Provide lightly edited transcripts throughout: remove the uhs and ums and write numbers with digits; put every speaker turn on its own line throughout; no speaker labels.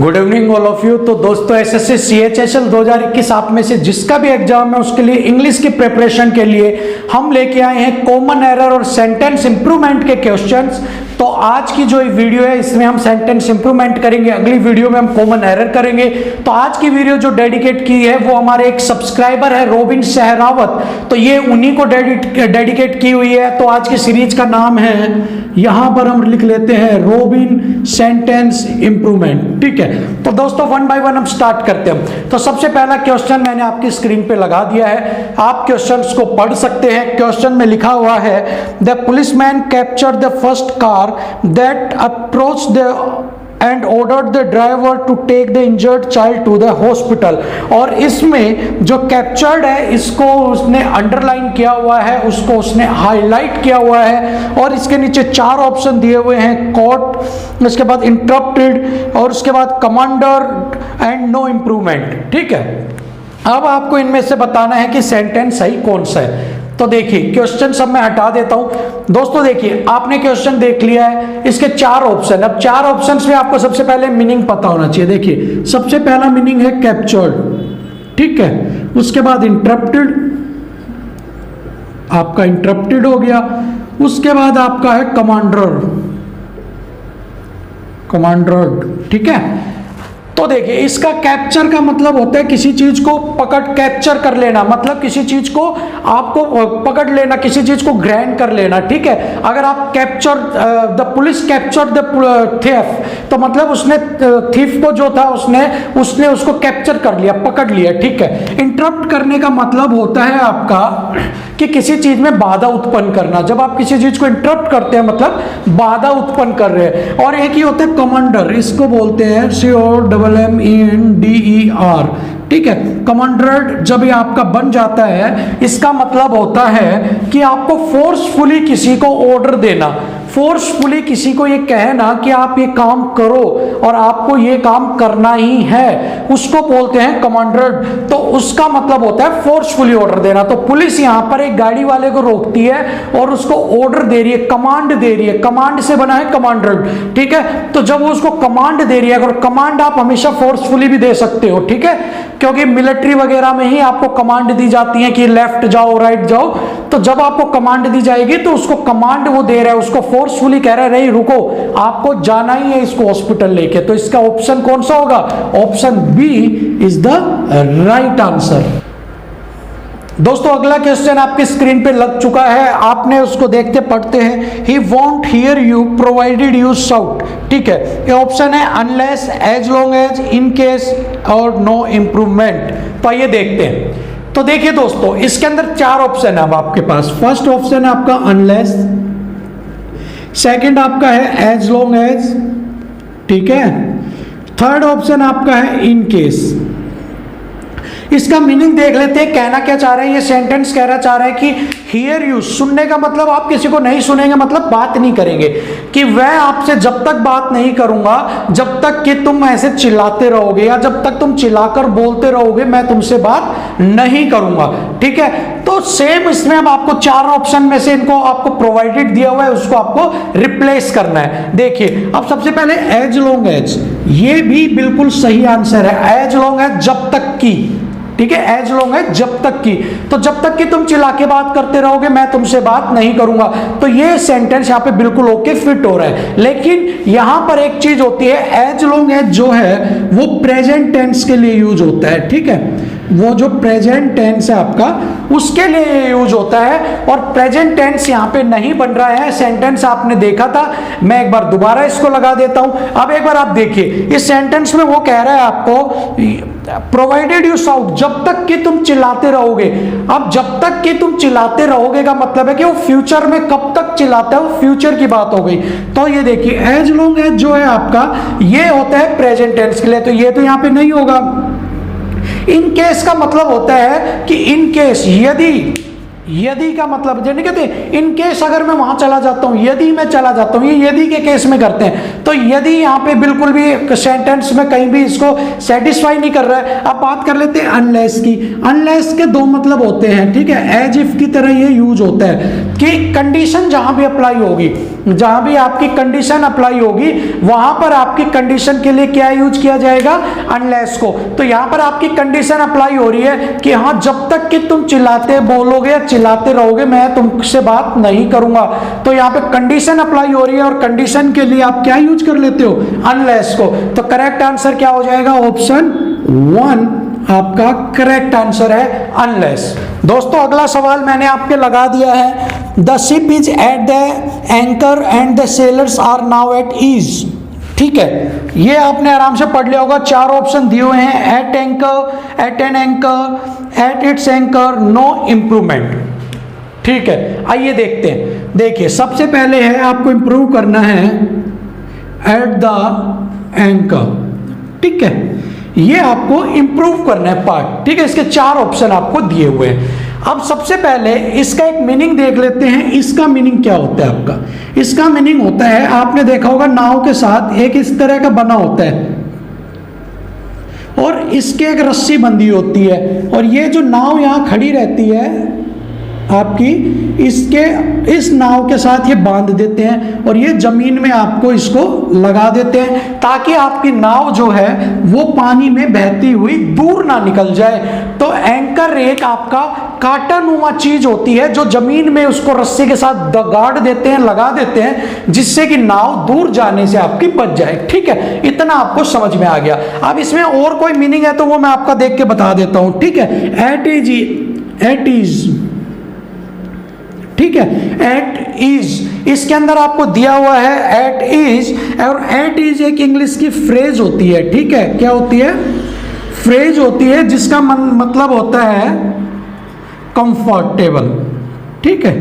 Good evening all of you. तो दोस्तों SSC CHSL 2021 आप में से जिसका भी एग्जाम है उसके लिए इंग्लिश की प्रिपरेशन के लिए हम लेके आए हैं कॉमन एरर और सेंटेंस इंप्रूवमेंट के क्वेश्चंस। तो आज की जो वीडियो है इसमें हम सेंटेंस इंप्रूवमेंट करेंगे, अगली वीडियो में हम कॉमन एरर करेंगे। तो आज की वीडियो जो डेडिकेट की है वो हमारे एक सब्सक्राइबर है रोबिन सहरावत, तो ये उन्हीं को डेडिकेट की हुई है। तो आज की सीरीज का नाम है, यहां पर हम लिख लेते हैं रोबिन सेंटेंस इंप्रूवमेंट। ठीक है, तो दोस्तों वन बाय वन हम स्टार्ट करते हैं। तो सबसे पहला क्वेश्चन मैंने आपकी स्क्रीन पे लगा दिया है, आप क्वेश्चंस को पढ़ सकते हैं। क्वेश्चन में लिखा हुआ है the policeman capture the first car that approached the and ordered the driver to take the injured child to the hospital। और इसमें जो कैप्चर्ड है इसको उसने अंडरलाइन किया हुआ है, उसको उसने हाईलाइट किया हुआ है। और इसके नीचे चार ऑप्शन दिए हुए हैं, कॉट, उसके बाद इंटरप्टेड और उसके बाद कमांडर एंड नो इम्प्रूवमेंट। ठीक है, अब आपको इनमें से बताना है कि सेंटेंस सही कौन सा है। तो देखिए क्वेश्चन सब मैं हटा देता हूं। दोस्तों देखिए आपने क्वेश्चन देख लिया है, इसके चार ऑप्शन। अब चार ऑप्शन में आपको सबसे पहले मीनिंग पता होना चाहिए। देखिए सबसे पहला मीनिंग है कैप्चर्ड, ठीक है, उसके बाद इंटरप्टेड, आपका इंटरप्टेड हो गया, उसके बाद आपका है कमांडर, ठीक है। तो देखिए इसका कैप्चर का मतलब होता है किसी चीज को पकड़, कैप्चर कर लेना, मतलब किसी चीज को आपको पकड़ लेना, किसी चीज को ग्रैंड कर लेना। ठीक है, अगर आप capture the police capture the thief, तो मतलब उसने थीफ को जो था उसने उसको कैप्चर कर लिया, पकड़ लिया। ठीक है, इंटरप्ट करने का मतलब होता है आपका कि किसी चीज में बाधा उत्पन्न करना। जब आप किसी चीज को इंटरप्ट करते हैं मतलब बाधा उत्पन्न कर रहे हैं। और एक ही होता है कमांडर, इसको बोलते हैं COMMANDER। ठीक है, कमांडर जब ये आपका बन जाता है इसका मतलब होता है कि आपको फोर्सफुली किसी को ऑर्डर देना, फोर्सफुली किसी को ये कहना कि आप ये काम करो और आपको ये काम करना ही है, उसको बोलते हैं कमांडर। तो उसका मतलब होता है फोर्सफुली ऑर्डर देना। तो पुलिस यहां पर एक गाड़ी वाले को रोकती है और उसको ऑर्डर दे रही है, कमांड दे रही है, कमांड से बना है कमांडर। ठीक है, तो जब वो उसको कमांड दे रही है, और कमांड आप हमेशा फोर्सफुली भी दे सकते हो, ठीक है, क्योंकि मिलिट्री वगैरह में ही आपको कमांड दी जाती है कि लेफ्ट जाओ राइट जाओ। तो जब आपको कमांड दी जाएगी तो उसको कमांड वो दे रहा है, उसको फोर्सफुली कह रहा है नहीं रुको, आपको जाना ही है इसको हॉस्पिटल लेके। तो इसका ऑप्शन कौन सा होगा? Option B is the right answer. दोस्तों अगला क्वेश्चन आपकी स्क्रीन पे लग चुका है, आपने उसको देखते पढ़ते हैं। He won't hear you provided you shout. ठीक है, ये ऑप्शन है unless, as long as, in case और नो इम्प्रूवमेंट। तो आइए देखते हैं। तो देखिए दोस्तों इसके अंदर चार ऑप्शन है अब आपके पास। फर्स्ट ऑप्शन है आपका अनलेस, सेकंड आपका है एज लॉन्ग एज, ठीक है, थर्ड ऑप्शन आपका है इन केस। इसका मीनिंग देख लेते हैं, कहना क्या चाह रहे हैं। ये सेंटेंस कहना चाह रहा है कि हियर यू, सुनने का मतलब आप किसी को नहीं सुनेंगे, मतलब बात नहीं करेंगे, कि वह आपसे जब तक बात नहीं करूंगा जब तक कि तुम ऐसे चिल्लाते रहोगे, या जब तक तुम चिल्लाकर बोलते रहोगे मैं तुमसे बात नहीं करूंगा। ठीक है, तो सेम इसमें अब आपको चार ऑप्शन में से इनको आपको प्रोवाइडेड दिया हुआ है, उसको आपको रिप्लेस करना है। देखिए अब सबसे पहले एज लॉन्ग एज, ये भी बिल्कुल सही आंसर है। एज लॉन्ग एज जब तक की, ठीक है, एज लॉन्ग है जब तक की, तो जब तक कि तुम चिल्ला के बात करते रहोगे मैं तुमसे बात नहीं करूंगा। तो ये सेंटेंस यहाँ पे बिल्कुल ओके फिट हो रहा है। लेकिन यहां पर एक चीज होती है, एज लॉन्ग एज जो है वो प्रेजेंट टेंस के लिए यूज होता है। ठीक है, वो जो प्रेजेंट टेंस है आपका उसके लिए यूज होता है, और प्रेजेंट टेंस यहाँ पे नहीं बन रहा है। सेंटेंस आपने देखा था, मैं एक बार दोबारा इसको लगा देता हूं। अब एक बार आप देखिए इस सेंटेंस में वो कह रहा है आपको प्रोवाइडेड यू शाउट, जब तक कि तुम चिल्लाते रहोगे। अब जब तक कि तुम चिल्लाते रहोगे का मतलब है कि वो फ्यूचर में कब तक चिल्लाता है, वो फ्यूचर की बात हो गई। तो ये देखिए एज लॉन्ग एज जो है आपका ये होता है प्रेजेंट टेंस के लिए, तो ये तो यहाँ पे नहीं होगा। इन केस का मतलब होता है कि इन केस, यदि यदि का मतलब यानी कहते हैं इन केस अगर मैं वहां चला जाता हूं, यदि मैं चला जाता हूं, ये यदि के केस में करते हैं। तो यदि यहाँ पे बिल्कुल भी सेंटेंस में कहीं भी इसको सेटिस्फाई नहीं कर रहा है। अब बात कर लेते हैं अनलेस की। अनलेस के दो मतलब होते हैं, ठीक है, एज इफ की तरह ये यूज होता है कि कंडीशन जहां भी अप्लाई होगी, जहां भी आपकी कंडीशन अप्लाई होगी वहां पर आपकी कंडीशन के लिए क्या यूज किया जाएगा, अनलेस को। तो यहां पर आपकी कंडीशन अप्लाई हो रही है कि हाँ जब तक कि तुम चिल्लाते बोलोगे, चिल्लाते रहोगे, मैं तुमसे बात नहीं करूंगा। तो यहां पे कंडीशन अप्लाई हो रही है और कंडीशन के लिए आप क्या यूज कर लेते हो, अनलेस को। तो करेक्ट आंसर क्या हो जाएगा, ऑप्शन 1 आपका करेक्ट आंसर है, अनलेस। दोस्तों अगला सवाल मैंने आपके लगा दिया है, the ship is at the anchor and the sailors are now at ease. ठीक है, ये आपने आराम से पढ़ लिया होगा। 4 ऑप्शन दिए हुए हैं, at anchor, at an anchor, at its anchor, no improvement. ठीक है, आइए देखते हैं। देखिए सबसे पहले है आपको इंप्रूव करना है एट द एंकर। ठीक है, ये आपको इंप्रूव करना है पार्ट। ठीक है, इसके 4 ऑप्शन आपको दिए हुए हैं। अब सबसे पहले इसका एक मीनिंग देख लेते हैं। इसका मीनिंग क्या होता है आपका, इसका मीनिंग होता है, आपने देखा होगा नाव के साथ एक इस तरह का बना होता है और इसके एक रस्सी बंधी होती है और ये जो नाव यहां खड़ी रहती है आपकी, इसके इस नाव के साथ ये बांध देते हैं और ये जमीन में आपको इसको लगा देते हैं ताकि आपकी नाव जो है वो पानी में बहती हुई दूर ना निकल जाए। तो एंकर एक आपका कांटानुमा चीज होती है जो जमीन में उसको रस्सी के साथ गाड़ देते हैं, लगा देते हैं, जिससे कि नाव दूर जाने से आपकी बच जाए। ठीक है, इतना आपको समझ में आ गया। अब इसमें और कोई मीनिंग है तो वो मैं आपका देख के बता देता हूं। ठीक है, एट इज, ठीक है, एट इज, इसके अंदर आपको दिया हुआ है एट इज, और एट इज एक इंग्लिश की फ्रेज होती है। ठीक है, क्या होती है, फ्रेज होती है जिसका मतलब होता है कंफर्टेबल। ठीक है,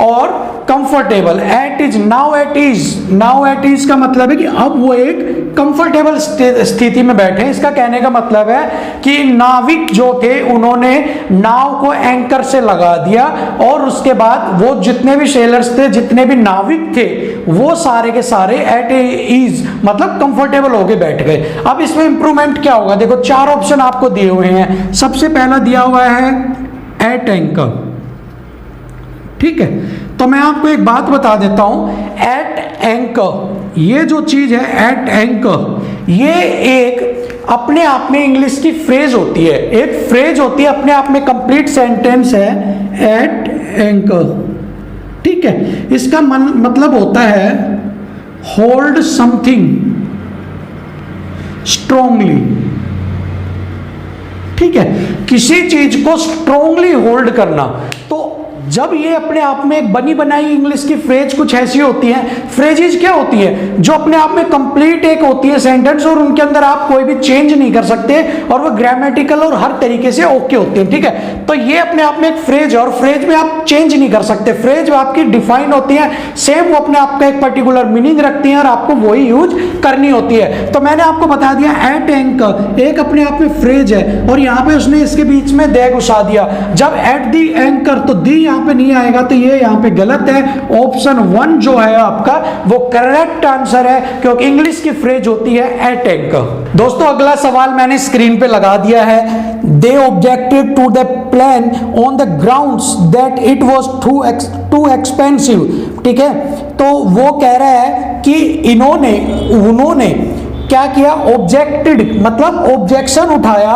और comfortable, at ease, now at ease, now at ease का मतलब है कि अब वो एक कंफर्टेबल स्थिति में बैठे हैं। इसका कहने का मतलब है कि नाविक जो थे उन्होंने नाव को एंकर से लगा दिया और उसके बाद वो जितने भी सेलर्स थे, जितने भी नाविक थे, वो सारे के सारे एट इज मतलब कंफर्टेबल होके बैठ गए। अब इसमें इंप्रूवमेंट क्या होगा, देखो 4 ऑप्शन आपको दिए हुए हैं। सबसे पहला दिया हुआ है एट एंकर। ठीक है, तो मैं आपको एक बात बता देता हूं, एट एंकर, ये जो चीज है एट एंकर, ये एक अपने आप में इंग्लिश की फ्रेज होती है, एक फ्रेज होती है अपने आप में, कंप्लीट सेंटेंस है एट एंकर। ठीक है, इसका मतलब होता है होल्ड समथिंग स्ट्रोंगली। ठीक है, किसी चीज को स्ट्रोंगली होल्ड करना। तो जब ये अपने आप में एक बनी बनाई इंग्लिश की फ्रेज कुछ ऐसी होती है, फ्रेजेज क्या होती है जो अपने आप में कंप्लीट एक होती है सेंटेंस और उनके अंदर आप कोई भी चेंज नहीं कर सकते और वो ग्रामेटिकल और हर तरीके से ओके होते हैं। ठीक है, तो ये अपने आप में एक फ्रेज है और फ्रेज में आप चेंज नहीं कर सकते, फ्रेज आपकी डिफाइन होती है, सेम वो अपने आप का एक पर्टिकुलर मीनिंग रखती है और आपको वही यूज करनी होती है। तो मैंने आपको बता दिया एट एंकर एक अपने आप में फ्रेज है और यहाँ पे उसने इसके बीच में दे घुसा दिया। जब एट दी एंकर, तो दी यहाँ पे नहीं आएगा, तो ये यहाँ पे गलत है। ऑप्शन 1 जो है आपका वो करेक्ट आंसर है, क्योंकि इंग्लिश की फ्रेज होती है एट एंकर। दोस्तों अगला सवाल मैंने स्क्रीन पे लगा दिया है, they objected to the plan on the grounds that it was too expensive. ठीक है, तो वो कह रहा है कि उन्होंने क्या किया, ऑब्जेक्टेड मतलब ऑब्जेक्शन उठाया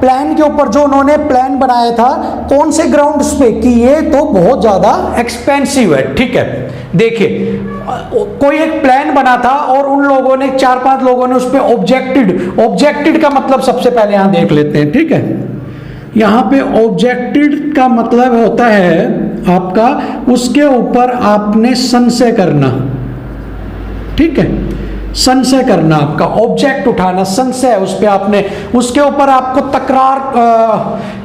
प्लान के ऊपर, जो उन्होंने प्लान बनाया था, कौन से ग्राउंड्स पे, कि ये तो बहुत ज्यादा एक्सपेंसिव है। ठीक है, देखिए कोई एक प्लान बना था और उन लोगों ने 4-5 लोगों ने उस पर ऑब्जेक्टेड का मतलब सबसे पहले यहां देख लेते हैं। ठीक है, यहां पे ऑब्जेक्टेड का मतलब होता है आपका उसके ऊपर आपने संशय करना। ठीक है, संशय करना, आपका ऑब्जेक्ट उठाना, संशय उस पे आपने, उसके ऊपर आपको तकरार,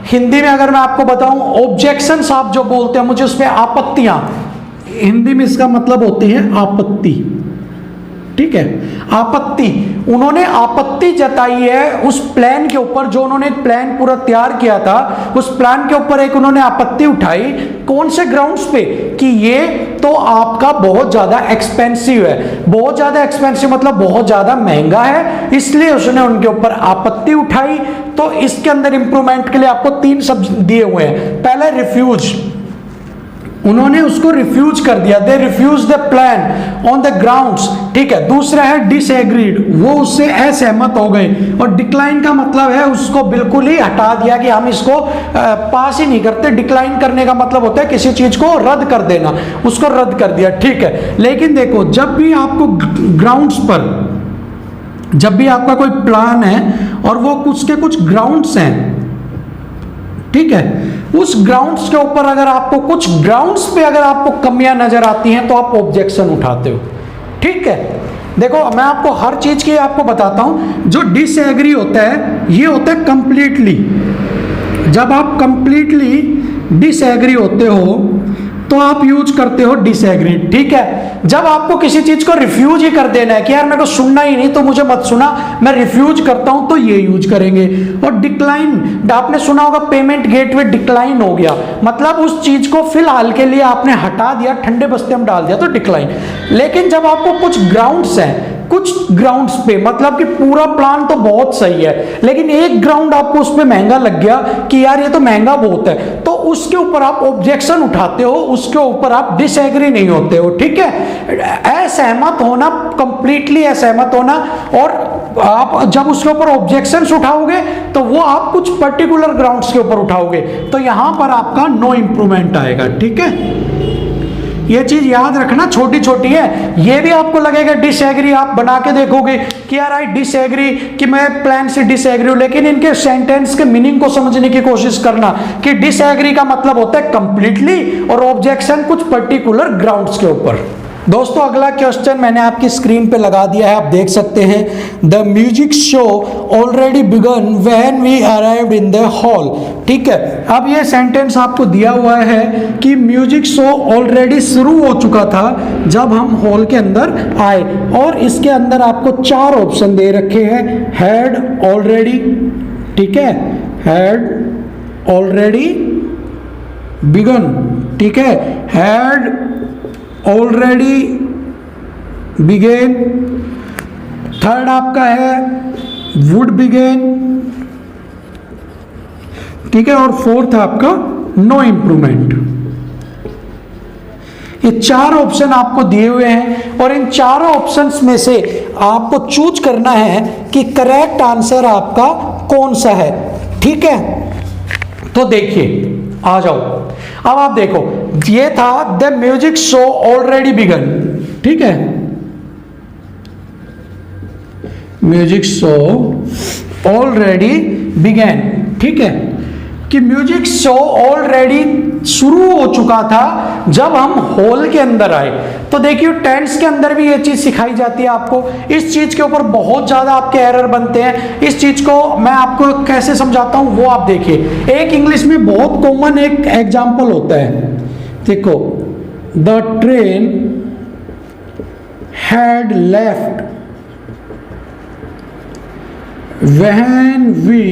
हिंदी में अगर मैं आपको बताऊं ऑब्जेक्शन आप जो बोलते हैं, मुझे उस पे आपत्तियां, हिंदी में इसका मतलब होती है आपत्ति। ठीक है, आपत्ति, उन्होंने आपत्ति जताई है उस प्लान के ऊपर, जो उन्होंने एक प्लान पूरा तैयार किया था, उस प्लान के ऊपर एक उन्होंने आपत्ति उठाई। कौन से ग्राउंड्स पे? कि ये तो आपका बहुत ज्यादा एक्सपेंसिव है, बहुत ज्यादा एक्सपेंसिव मतलब बहुत ज्यादा महंगा है, इसलिए उसने उनके ऊपर आपत्ति उठाई। तो इसके अंदर इंप्रूवमेंट के लिए आपको 3 शब्द दिए हुए हैं। पहला रिफ्यूज, उन्होंने उसको रिफ्यूज कर दिया, they refuse the plan on the grounds, ठीक है। दूसरा है डिसएग्रीड, वो उससे असहमत हो गए। और डिक्लाइन का मतलब है उसको बिल्कुल ही हटा दिया कि हम इसको पास ही नहीं करते। डिक्लाइन करने का मतलब होता है किसी चीज को रद्द कर देना, उसको रद्द कर दिया, ठीक है। लेकिन देखो, जब भी आपको ग्राउंड्स पर, जब भी आपका कोई प्लान है और वो उसके कुछ ग्राउंड्स हैं, ठीक है, उस ग्राउंड्स के ऊपर अगर आपको कुछ ग्राउंड्स पे अगर आपको कमियां नजर आती हैं तो आप ऑब्जेक्शन उठाते हो, ठीक है। देखो, मैं आपको हर चीज की आपको बताता हूं। जो डिसएग्री होता है ये होता है कंप्लीटली, जब आप कंप्लीटली डिसएग्री होते हो तो आप यूज करते हो डिसएग्री, ठीक है। जब आपको किसी चीज को रिफ्यूज ही कर देना है कि यार मेरे को सुनना ही नहीं तो मुझे मत सुना, मैं रिफ्यूज करता हूं, तो ये यूज करेंगे। और डिक्लाइन, आपने सुना होगा पेमेंट गेटवे डिक्लाइन हो गया, मतलब उस चीज को फिलहाल के लिए आपने हटा दिया, ठंडे बस्ते में डाल दिया, तो डिक्लाइन। लेकिन जब आपको कुछ ग्राउंड्स हैं, कुछ ग्राउंड्स पे, मतलब कि पूरा प्लान तो बहुत सही है लेकिन एक ग्राउंड आपको उस पे महंगा लग गया कि यार ये तो महंगा बहुत है, तो उसके ऊपर आप ऑब्जेक्शन उठाते हो, उसके ऊपर आप डिसएग्री नहीं होते हो, ठीक है। असहमत होना, कंप्लीटली असहमत होना, और आप जब उसके ऊपर ऑब्जेक्शंस उठाओगे तो वो आप कुछ पर्टिकुलर ग्राउंड्स के ऊपर उठाओगे, तो यहां पर आपका नो इंप्रूवमेंट आएगा, ठीक है। ये चीज याद रखना, छोटी छोटी है। ये भी आपको लगेगा डिसएग्री, आप बना के देखोगे कि यार आई डिसएग्री, कि मैं प्लान से डिसएग्री हूं, लेकिन इनके सेंटेंस के मीनिंग को समझने की कोशिश करना कि डिसएग्री का मतलब होता है कंप्लीटली और ऑब्जेक्शन कुछ पर्टिकुलर ग्राउंड्स के ऊपर। दोस्तों, अगला क्वेश्चन मैंने आपकी स्क्रीन पे लगा दिया है, आप देख सकते हैं। The music show already began when we arrived in the hall, ठीक है। अब ये सेंटेंस आपको दिया हुआ है कि म्यूजिक शो ऑलरेडी शुरू हो चुका था जब हम हॉल के अंदर आए, और इसके अंदर आपको 4 ऑप्शन दे रखे हैं। हैड ऑलरेडी, ठीक है, हैड ऑलरेडी बिगन, ठीक है, हैड ऑलरेडी बिगेन। थर्ड आपका है वुड बिगेन, ठीक है, और फोर्थ आपका नो इंप्रूवमेंट। ये 4 ऑप्शन आपको दिए हुए हैं और इन चारों ऑप्शंस में से आपको चूज करना है कि करेक्ट आंसर आपका कौन सा है, ठीक है। तो देखिए, आ जाओ, अब आप देखो, ये था the music show already began, ठीक है, म्यूजिक शो ऑलरेडी बिगन, ठीक है, कि म्यूजिक शो ऑलरेडी शुरू हो चुका था जब हम हॉल के अंदर आए। तो देखिए, टेंस के अंदर भी ये चीज सिखाई जाती है आपको। इस चीज के ऊपर बहुत ज्यादा आपके एरर बनते हैं। इस चीज को मैं आपको कैसे समझाता हूं वो आप देखिए। एक इंग्लिश में बहुत कॉमन एक एग्जाम्पल होता है, देखो, the train had left when we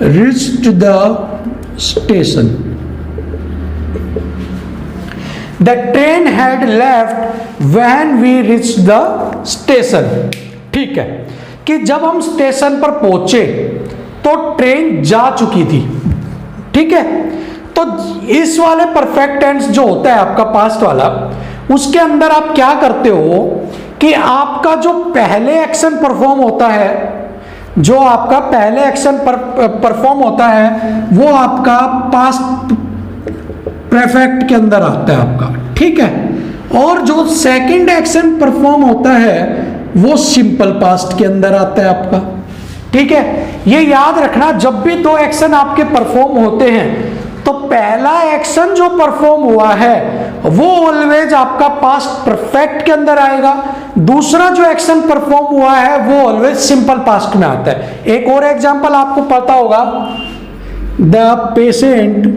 reached the station. The train had left when we reached the station. ठीक है, कि जब हम स्टेशन पर पहुंचे तो ट्रेन जा चुकी थी, ठीक है। तो इस वाले परफेक्ट टेंस जो होता है आपका पास्ट वाला, उसके अंदर आप क्या करते हो कि आपका जो पहले एक्शन परफॉर्म होता है, जो आपका पहले एक्शन परफॉर्म होता है वो आपका पास्ट परफेक्ट के अंदर आता है आपका, ठीक है। और जो सेकंड एक्शन परफॉर्म होता है वो सिंपल पास्ट के अंदर आता है आपका, ठीक है। ये याद रखना, जब भी 2 एक्शन आपके परफॉर्म होते हैं तो पहला एक्शन जो परफॉर्म हुआ है वो ऑलवेज आपका पास्ट परफेक्ट के अंदर आएगा, दूसरा जो एक्शन परफॉर्म हुआ है वो ऑलवेज सिंपल पास्ट में आता है। एक और एग्जांपल आपको पता होगा, the patient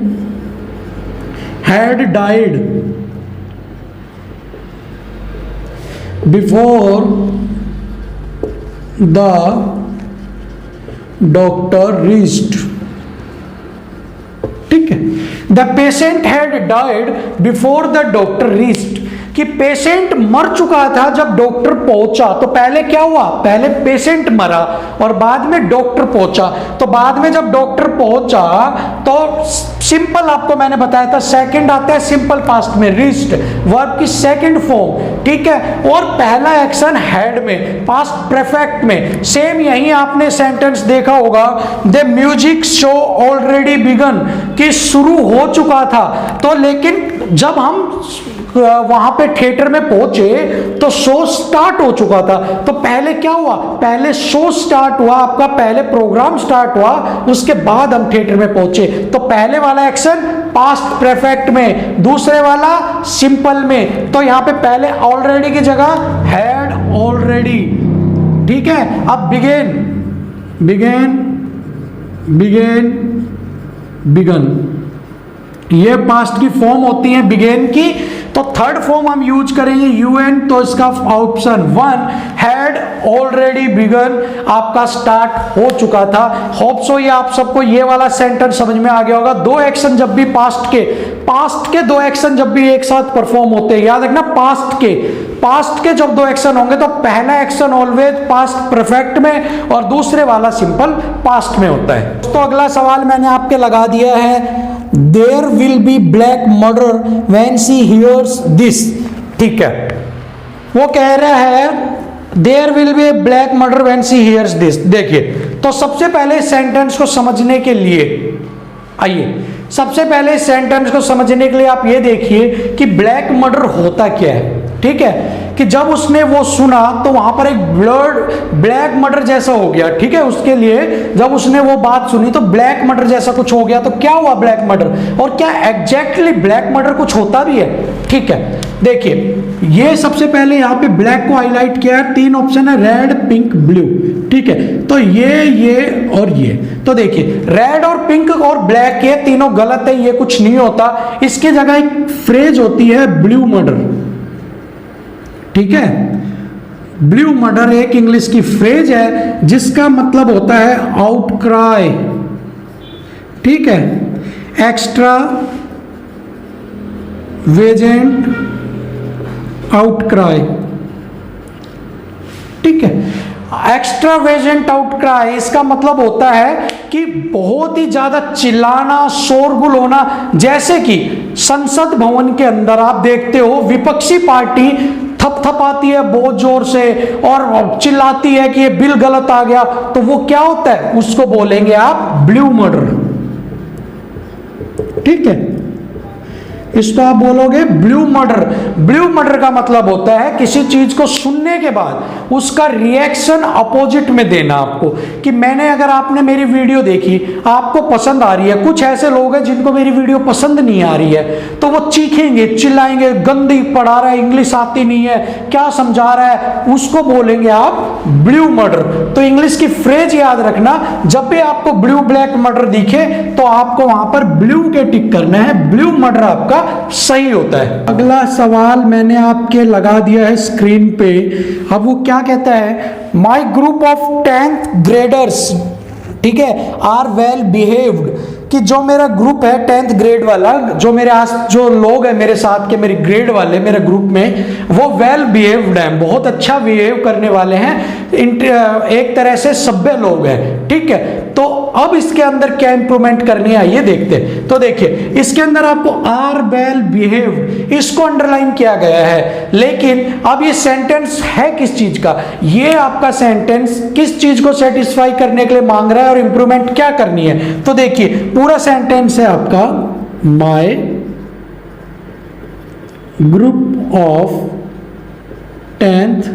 had died before the doctor reached, ठीक है। The patient had died before the doctor reached, कि पेशेंट मर चुका था जब डॉक्टर पहुंचा। तो पहले क्या हुआ, पहले पेशेंट मरा और बाद में डॉक्टर पहुंचा। तो बाद में जब डॉक्टर पहुंचा तो सिंपल, आपको मैंने बताया था सेकंड आता है सिंपल पास्ट में, रीच्ड वर्ब की सेकंड फॉर्म, ठीक है। और पहला एक्शन हैड में, पास्ट परफेक्ट में। सेम यही आपने सेंटेंस देखा होगा, the music show already began, कि शुरू हो चुका था। तो लेकिन जब हम वहां पे थिएटर में पहुंचे तो शो स्टार्ट हो चुका था। तो पहले क्या हुआ, पहले शो स्टार्ट हुआ, आपका पहले प्रोग्राम स्टार्ट हुआ, उसके बाद हम थिएटर में पहुंचे। तो पहले वाला एक्शन पास्ट परफेक्ट में, दूसरे वाला सिंपल में। तो यहां पे पहले ऑलरेडी की जगह हैड ऑलरेडी, ठीक है। अब बिगेन, बिगेन, बिगेन, बिगन, ये पास्ट की फॉर्म होती है बिगेन की। तो थर्ड फॉर्म हम यूज करेंगे यूएन। तो इसका ऑप्शन 1 हैड ऑलरेडी बिगन, आपका स्टार्ट हो चुका था। होप सो ये आप सबको ये वाला सेंटेंस समझ में आ गया होगा। दो एक्शन जब भी पास्ट के दो एक्शन जब भी एक साथ परफॉर्म होते हैं, याद रखना पास्ट के जब दो एक्शन होंगे तो पहला एक्शन ऑलवेज पास्ट परफेक्ट में और दूसरे वाला सिंपल पास्ट में होता है। तो अगला सवाल मैंने आपके लगा दिया है, there will be black murder when she hears this, ठीक है। वो कह रहा है there will be black murder when she hears this. देखिए, तो सबसे पहले सेंटेंस को समझने के लिए आइए, सबसे पहले सेंटेंस को समझने के लिए आप ये देखिए कि ब्लैक मर्डर होता क्या है, ठीक है। कि जब उसने वो सुना तो वहां पर एक ब्लैक मर्डर जैसा हो गया, ठीक है। उसके लिए जब उसने वो बात सुनी तो ब्लैक मर्डर जैसा कुछ हो गया। तो क्या हुआ ब्लैक मर्डर, और क्या एग्जैक्टली ब्लैक मर्डर कुछ होता भी है, ठीक है। देखिए, ये सबसे पहले यहाँ पे ब्लैक को हाईलाइट किया है, 3 ऑप्शन है, रेड, पिंक, ब्लू, ठीक है। तो ये और ये, तो देखिए रेड और पिंक और ब्लैक ये तीनों गलत है, ये कुछ नहीं होता। इसकी जगह एक फ्रेज होती है ब्लू मर्डर, ठीक है। ब्लू मर्डर एक इंग्लिश की फ्रेज है जिसका मतलब होता है आउटक्राई, ठीक है। एक्स्ट्रा वेजेंट आउटक्राई, ठीक है। एक्स्ट्रा वेजेंट आउटक्राई, इसका मतलब होता है कि बहुत ही ज्यादा चिल्लाना, शोरगुल होना। जैसे कि संसद भवन के अंदर आप देखते हो विपक्षी पार्टी थपथपाती है बहुत जोर से और चिल्लाती है कि ये बिल गलत आ गया, तो वो क्या होता है, उसको बोलेंगे आप ब्लू मर्डर, ठीक है। इसको आप बोलोगे ब्लू मर्डर। ब्लू मर्डर का मतलब होता है किसी चीज को सुनने के बाद उसका रिएक्शन अपोजिट में देना आपको। कि मैंने, अगर आपने मेरी वीडियो देखी, आपको पसंद आ रही है, कुछ ऐसे लोग हैं जिनको मेरी वीडियो पसंद नहीं आ रही है, तो वो चीखेंगे, चिल्लाएंगे, गंदी पढ़ा रहा है, इंग्लिश आती नहीं है, क्या समझा रहा है, उसको बोलेंगे आप ब्लू मर्डर। तो इंग्लिश की फ्रेज याद रखना, जब भी आपको ब्लू ब्लैक मर्डर दिखे तो आपको वहां पर ब्लू के टिक करना है, ब्लू मर्डर आपका सही होता है। अगला सवाल मैंने आपके लगा दिया है स्क्रीन पे। अब वो क्या कहता है, my group of 10th graders, ठीक है, आर वेल बिहेव्ड, कि जो मेरा ग्रुप है 10th ग्रेड वाला, जो मेरे आस जो लोग हैं मेरे साथ के, मेरे ग्रेड वाले मेरे ग्रुप में, वो वेल बिहेव्ड हैं, बहुत अच्छा बिहेव करने वाले हैं, एक तरह से सभ्य लोग हैं, ठीक है। तो अब इसके अंदर क्या इंप्रूवमेंट करनी है आइए देखते हैं। तो देखिए, इसके अंदर आपको आर वेल बिहेव्ड इसको अंडरलाइन किया गया है, लेकिन अब ये सेंटेंस है किस चीज का, ये आपका सेंटेंस किस चीज को सेटिस्फाई करने के लिए मांग रहा है और इंप्रूवमेंट क्या करनी है। तो देखिए, पूरा सेंटेंस है आपका, my group of 10th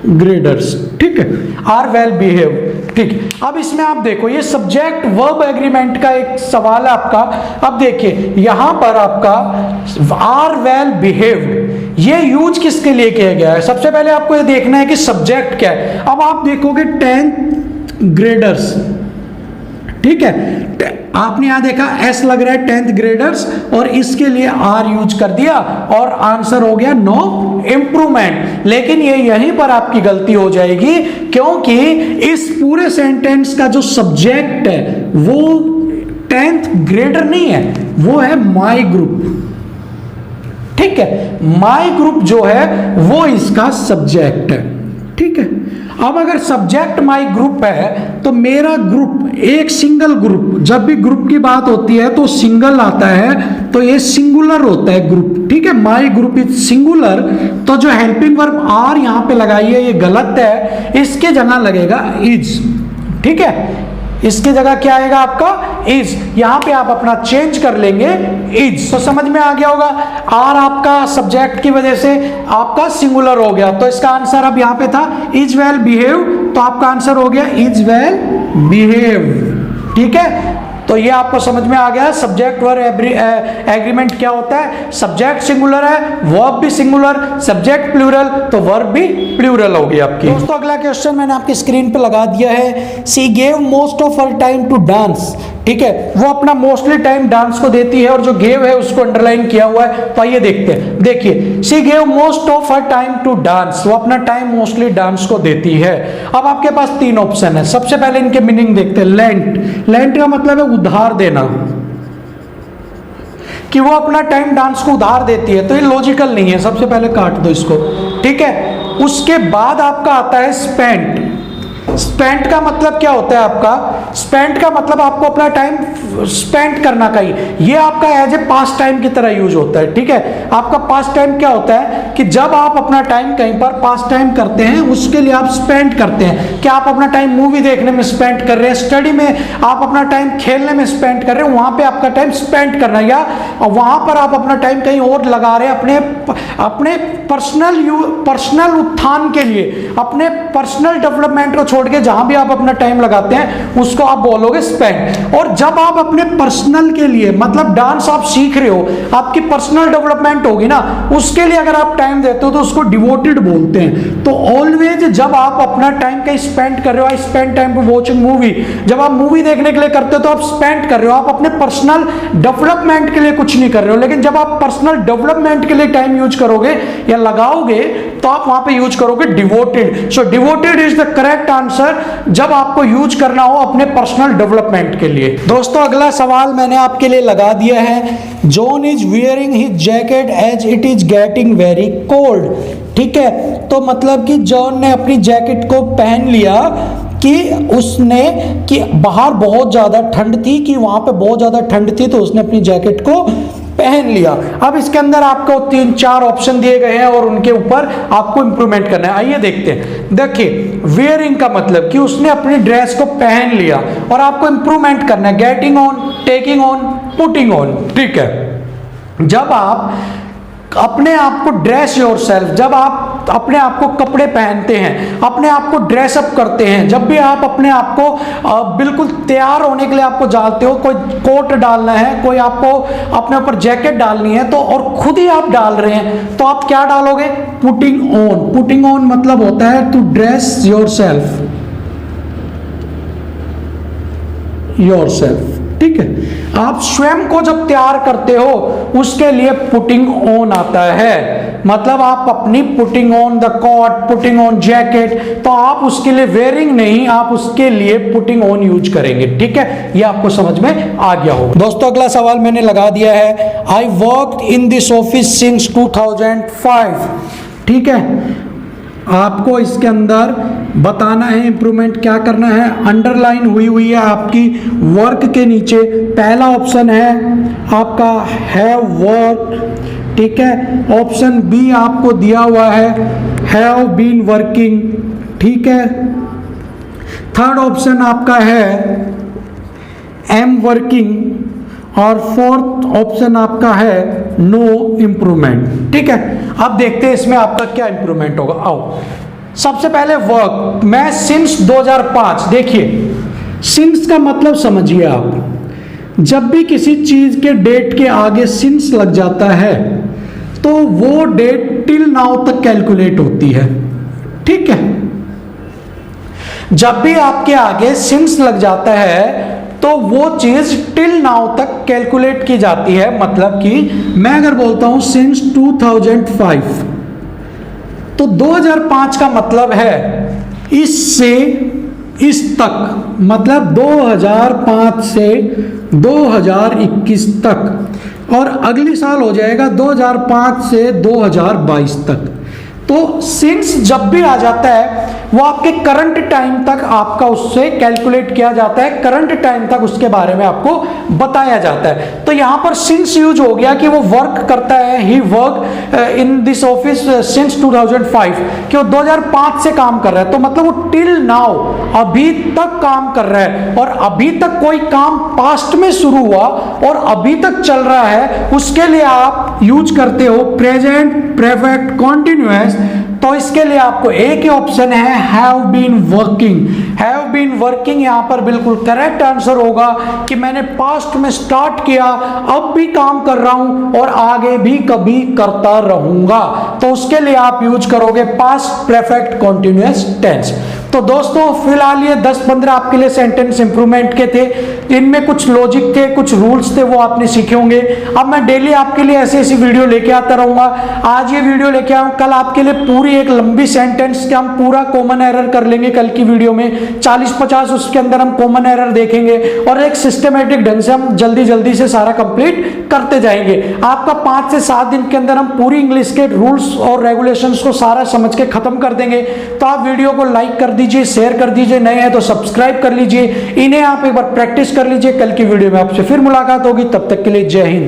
graders, ठीक है, आर वेल बिहेव, ठीक। अब इसमें आप देखो, ये सब्जेक्ट वर्ब एग्रीमेंट का एक सवाल है आपका। अब देखिए यहां पर आपका आर वेल बिहेव्ड, ये यूज किसके लिए किया गया है। सबसे पहले आपको ये देखना है कि सब्जेक्ट क्या है। अब आप देखोगे 10th ग्रेडर्स, ठीक है, आपने यहां देखा एस लग रहा है 10th ग्रेडर्स और इसके लिए आर यूज कर दिया और आंसर हो गया नो इंप्रूवमेंट। लेकिन ये यहीं पर आपकी गलती हो जाएगी, क्योंकि इस पूरे सेंटेंस का जो सब्जेक्ट है वो 10th ग्रेडर नहीं है, वो है माई ग्रुप। ठीक है, माई ग्रुप जो है वो इसका सब्जेक्ट है। ठीक है, अब अगर सब्जेक्ट माई ग्रुप है तो मेरा ग्रुप एक सिंगल ग्रुप, जब भी ग्रुप की बात होती है तो सिंगल आता है, तो ये सिंगुलर होता है ग्रुप। ठीक है, माई ग्रुप इज सिंगुलर, तो जो हेल्पिंग वर्ब आर यहां पे लगाई है ये गलत है, इसके जगह लगेगा इज। ठीक है, इसकी जगह क्या आएगा आपका इज, यहां पे आप अपना चेंज कर लेंगे इज। तो समझ में आ गया होगा, आर आपका सब्जेक्ट की वजह से आपका सिंगुलर हो गया, तो इसका आंसर अब यहां पे था इज वेल बिहेव, तो आपका आंसर हो गया इज वेल बिहेव। ठीक है, तो ये आपको समझ में आ गया सब्जेक्ट वर्ब एग्रीमेंट क्या होता है। सब्जेक्ट सिंगुलर है, वर्ब भी सिंगुलर, सब्जेक्ट प्लूरल, तो वर्ब भी प्लूरल होगी आपकी। दोस्तों अगला क्वेश्चन मैंने आपकी स्क्रीन पे लगा दिया है, she gave most of her time to dance. ठीक है, वो अपना मोस्टली टाइम डांस को देती है और जो गेव है उसको अंडरलाइन किया हुआ है, तो आइए देखते हैं। देखिए, she gave most of her time to dance, वो अपना टाइम मोस्टली डांस को देती है। अब आपके पास तीन ऑप्शन है, सबसे पहले इनके मीनिंग देखते हैं। लेंट, लेंट का मतलब है उधार देना, कि वो अपना टाइम डांस को उधार देती है, तो ये लॉजिकल नहीं है, सबसे पहले काट दो इसको। ठीक है, उसके बाद आपका आता है स्पेंट। स्पेंट का मतलब क्या होता है आपका, स्पेंट का मतलब आपको अपना टाइम स्पेंड करना कहीं, ये आपका एज ए पास टाइम की तरह यूज होता है। ठीक है, आपका पास टाइम क्या होता है कि जब आप अपना टाइम कहीं पर पास टाइम करते हैं उसके लिए आप स्पेंड करते हैं, कि आप अपना टाइम मूवी देखने में स्पेंड कर रहे हैं, स्टडी में आप अपना टाइम खेलने में स्पेंड कर रहे हैं, वहां पे आपका टाइम स्पेंड करना, या वहां पर आप अपना टाइम कहीं और लगा रहे हैं अपने पर्सनल उत्थान के लिए, अपने पर्सनल डेवलपमेंट को छोड़ के जहां भी आप अपना टाइम लगाते हैं उसको आप बोलोगे स्पेंड। और जब आप अपने पर्सनल के लिए, मतलब डांस आप सीख रहे हो, आपकी पर्सनल डेवलपमेंट होगी ना, उसके लिए अगर आप टाइम देते हो तो उसको डिवोटेड बोलते हैं। तो ऑलवेज जब आप अपना टाइम कहीं स्पेंड कर रहे हो, I spend time to watching movie, जब आप मूवी देखने के लिए करते हो तो आप स्पेंड कर रहे हो, आप अपने पर्सनल डेवलपमेंट के लिए कुछ नहीं कर रहे हो। लेकिन जब आप पर्सनल डेवलपमेंट के लिए टाइम यूज करोगे या लगाओगे तो आप वहां पे यूज करोगे devoted. So devoted is the correct answer जब आपको यूज करना हो अपने पर्सनल डेवलपमेंट के लिए। दोस्तों अगला सवाल मैंने आपके लिए लगा दिया है, John is wearing his jacket as it is getting very cold. ठीक है, तो मतलब कि जॉन ने अपनी जैकेट को पहन लिया कि उसने, कि बाहर बहुत ज्यादा ठंड थी, कि वहां पे बहुत ज्यादा ठंड थी, तो उसने अपनी जैकेट को पहन लिया। अब इसके अंदर आपको 3-4 ऑप्शन दिए गए हैं और उनके ऊपर आपको इंप्रूवमेंट करना है। आइए देखते हैं। देखिए, वेयरिंग का मतलब कि उसने अपनी ड्रेस को पहन लिया, और आपको इंप्रूवमेंट करना है getting on, taking on, putting on. ठीक है, जब आप अपने आप को ड्रेस योरसेल्फ, जब आप अपने आप को कपड़े पहनते हैं, अपने आप को ड्रेस अप करते हैं, जब भी आप अपने आप को बिल्कुल तैयार होने के लिए आपको जानते हो, कोई कोट डालना है, कोई आपको अपने ऊपर जैकेट डालनी है, तो और खुद ही आप डाल रहे हैं, तो आप क्या डालोगे, पुटिंग ऑन। पुटिंग ऑन मतलब होता है टू ड्रेस योरसेल्फ, योरसेल्फ। ठीक है, आप स्वयं को जब तैयार करते हो उसके लिए पुटिंग ऑन आता है, मतलब आप अपनी putting on the coat, putting on jacket, तो आप उसके लिए वेयरिंग नहीं, आप उसके लिए पुटिंग ऑन यूज करेंगे। ठीक है, ये आपको समझ में आ गया हो। दोस्तों अगला सवाल मैंने लगा दिया है, I worked in this office since 2005। ठीक है, आपको इसके अंदर बताना है, इंप्रूवमेंट क्या करना है। अंडरलाइन हुई है आपकी वर्क के नीचे, पहला ऑप्शन है आपका हैव वर्क। ठीक है, ऑप्शन बी आपको दिया हुआ है हैव बीन वर्किंग। ठीक है, थर्ड ऑप्शन आपका है एम वर्किंग, और फोर्थ ऑप्शन आपका है नो इंप्रूवमेंट। ठीक है, अब देखते हैं इसमें आपका क्या इंप्रूवमेंट होगा। आओ, सबसे पहले वर्क, मैं सिंस 2005। देखिए, सिंस का मतलब समझिए आप, जब भी किसी चीज के डेट के आगे सिंस लग जाता है तो वो डेट टिल नाउ तक कैलकुलेट होती है। ठीक है, जब भी आपके आगे सिंस लग जाता है तो तो वो चीज टिल नाउ तक कैलकुलेट की जाती है। मतलब कि मैं अगर बोलता हूं सिंस 2005, तो 2005 का मतलब है इससे इस तक, मतलब 2005 से 2021 तक, और अगली साल हो जाएगा 2005 से 2022 तक। तो सिंस जब भी आ जाता है वो आपके करंट टाइम तक आपका उससे कैलकुलेट किया जाता है, करंट टाइम तक उसके बारे में आपको बताया जाता है। तो यहां पर सिंस यूज हो गया कि वो वर्क करता है, he work in this office since 2005, कि वो 2005 से काम कर रहा है। तो मतलब वो टिल नाउ, अभी तक काम कर रहा है, और अभी तक कोई काम पास्ट में शुरू हुआ और अभी तक चल रहा है, उसके लिए आप यूज करते हो प्रेजेंट परफेक्ट कॉन्टिन्यूअस। तो इसके लिए आपको एक ही ऑप्शन है, have been working. Have been working यहां पर बिल्कुल करेक्ट आंसर होगा कि मैंने पास्ट में स्टार्ट किया, अब भी काम कर रहा हूं और आगे भी कभी करता रहूंगा। तो उसके लिए आप यूज करोगे पास्ट परफेक्ट कॉन्टिन्यूअस टेंस। तो दोस्तों फिलहाल ये 10-15 आपके लिए सेंटेंस इंप्रूवमेंट के थे। इनमें कुछ लॉजिक थे, कुछ रूल्स थे, वो आपने सीखे होंगे। अब मैं डेली आपके लिए ऐसी ऐसी वीडियो लेके आता रहूंगा। आज ये वीडियो लेके आऊं, कल आपके लिए पूरी एक लंबी सेंटेंस के हम पूरा कॉमन एरर कर लेंगे कल की वीडियो में, 40-50 उसके अंदर हम कॉमन एरर देखेंगे और एक सिस्टमेटिक ढंग से हम जल्दी जल्दी से सारा कंप्लीट करते जाएंगे। आपका 5 से 7 दिन के अंदर हम पूरी इंग्लिश के रूल्स और रेगुलेशंस को सारा समझ के खत्म कर देंगे। तो आप वीडियो को लाइक कर दीजिए, शेयर कर दीजिए, नए हैं तो सब्सक्राइब कर लीजिए। इन्हें आप एक बार प्रैक्टिस कर लीजिए। कल की वीडियो में आपसे फिर मुलाकात होगी, तब तक के लिए जय हिंद।